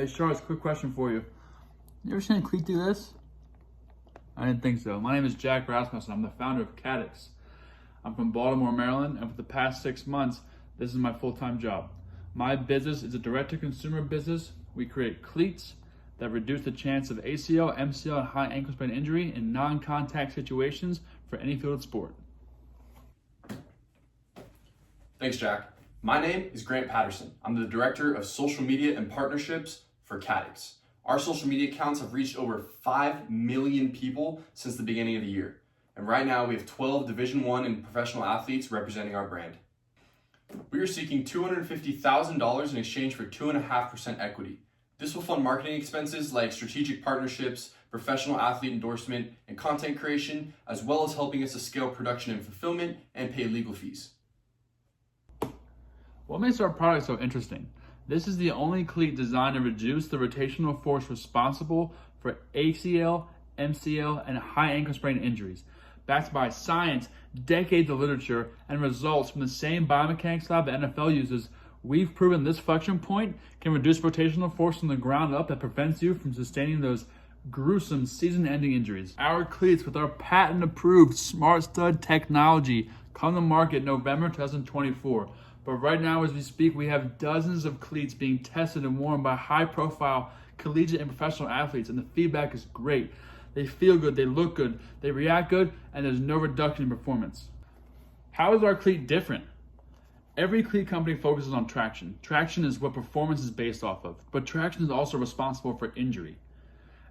Hey Charles, quick question for you. You ever seen a cleat do this? I didn't think so. My name is Jack Rasmussen. I'm the founder of Cadix. I'm from Baltimore, Maryland, and for the past 6 months, this is my full-time job. My business is a direct-to-consumer business. We create cleats that reduce the chance of ACL, MCL, and high ankle sprain injury in non-contact situations for any field of sport. Thanks, Jack. My name is Grant Patterson. I'm the Director of Social Media and Partnerships for Cadix. Our social media accounts have reached over 5 million people since the beginning of the year. And right now we have 12 Division I and professional athletes representing our brand. We are seeking $250,000 in exchange for 2.5% equity. This will fund marketing expenses like strategic partnerships, professional athlete endorsement, and content creation, as well as helping us to scale production and fulfillment and pay legal fees. What makes our product so interesting? This is the only cleat designed to reduce the rotational force responsible for ACL, MCL, and high ankle sprain injuries. Backed by science, decades of literature, and results from the same biomechanics lab the NFL uses, we've proven this flexion point can reduce rotational force from the ground up that prevents you from sustaining those gruesome season-ending injuries. Our cleats with our patent-approved Smart Stud technology come to market November 2024. But right now, as we speak, we have dozens of cleats being tested and worn by high-profile collegiate and professional athletes, and the feedback is great. They feel good, they look good, they react good, and there's no reduction in performance. How is our cleat different? Every cleat company focuses on traction. Traction is what performance is based off of, but traction is also responsible for injury.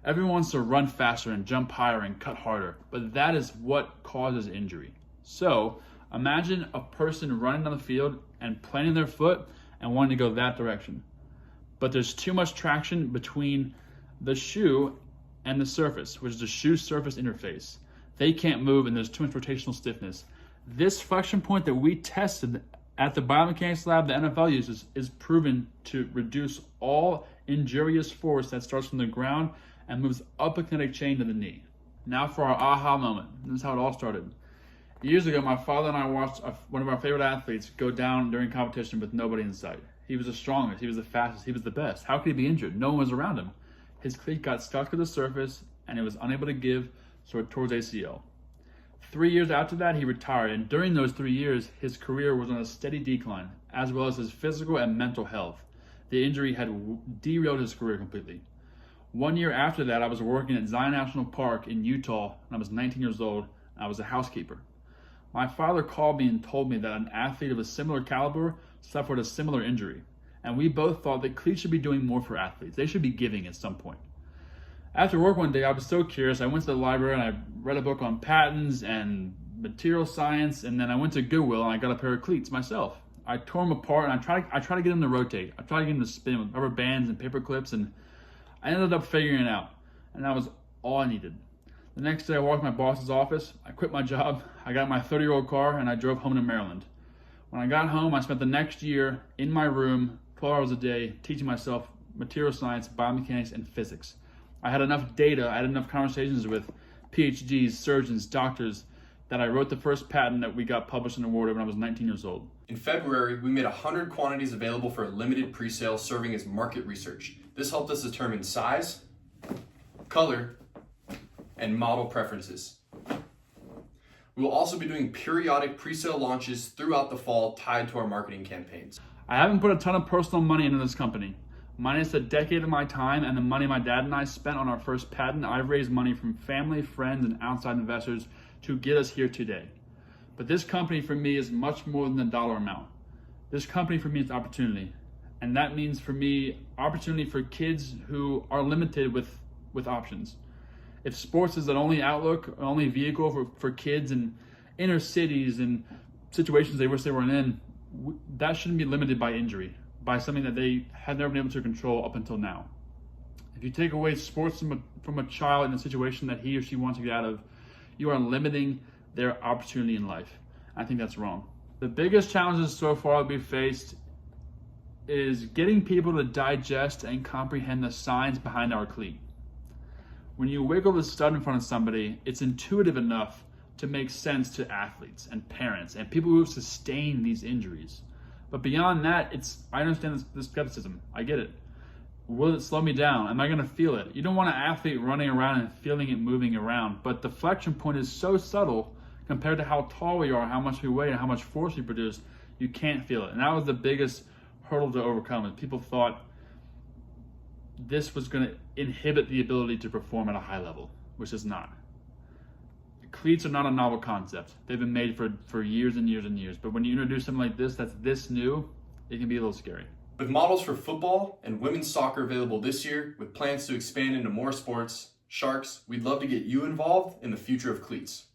Everyone wants to run faster and jump higher and cut harder, but that is what causes injury. So, imagine a person running down the field and planting their foot and wanting to go that direction. But there's too much traction between the shoe and the surface, which is the shoe surface interface. They can't move and there's too much rotational stiffness. This flexion point that we tested at the biomechanics lab the NFL uses is proven to reduce all injurious force that starts from the ground and moves up a kinetic chain to the knee. Now for our aha moment. This is how it all started. Years ago, my father and I watched one of our favorite athletes go down during competition with nobody in sight. He was the strongest, he was the fastest, he was the best. How could he be injured? No one was around him. His cleat got stuck to the surface and it was unable to give towards ACL. 3 years after that, he retired, and during those 3 years, his career was on a steady decline, as well as his physical and mental health. The injury had derailed his career completely. 1 year after that, I was working at Zion National Park in Utah, and I was 19 years old, and I was a housekeeper. My father called me and told me that an athlete of a similar caliber suffered a similar injury, and we both thought that cleats should be doing more for athletes. They should be giving at some point. After work one day, I was so curious. I went to the library and I read a book on patents and material science, and then I went to Goodwill and I got a pair of cleats myself. I tore them apart and I tried to get them to rotate. I tried to get them to spin with rubber bands and paper clips, and I ended up figuring it out, and that was all I needed. The next day, I walked to my boss's office, I quit my job, I got my 30-year-old car, and I drove home to Maryland. When I got home, I spent the next year in my room, 12 hours a day, teaching myself material science, biomechanics, and physics. I had enough data, I had enough conversations with PhDs, surgeons, doctors, that I wrote the first patent that we got published and awarded when I was 19 years old. In February, we made 100 quantities available for a limited pre-sale serving as market research. This helped us determine size, color, and model preferences. We will also be doing periodic pre-sale launches throughout the fall tied to our marketing campaigns. I haven't put a ton of personal money into this company. Minus a decade of my time and the money my dad and I spent on our first patent, I've raised money from family, friends, and outside investors to get us here today. But this company for me is much more than the dollar amount. This company for me is opportunity. And that means for me, opportunity for kids who are limited with options. If sports is the only outlook, only vehicle for kids in inner cities and situations they wish they weren't in, that shouldn't be limited by injury, by something that they had never been able to control up until now. If you take away sports from a child in a situation that he or she wants to get out of, you are limiting their opportunity in life. I think that's wrong. The biggest challenges so far that we've faced is getting people to digest and comprehend the science behind our cleat. When you wiggle the stud in front of somebody, it's intuitive enough to make sense to athletes and parents and people who sustain these injuries. But beyond that, I understand the skepticism. I get it. Will it slow me down? Am I going to feel it? You don't want an athlete running around and feeling it moving around, but the flexion point is so subtle compared to how tall we are, how much we weigh, and how much force we produce, you can't feel it. And that was the biggest hurdle to overcome, is people thought this was going to inhibit the ability to perform at a high level, which is not. Cleats are not a novel concept. They've been made for years and years and years. But when you introduce something like this that's this new, it can be a little scary. With models for football and women's soccer available this year, with plans to expand into more sports, Sharks, we'd love to get you involved in the future of cleats.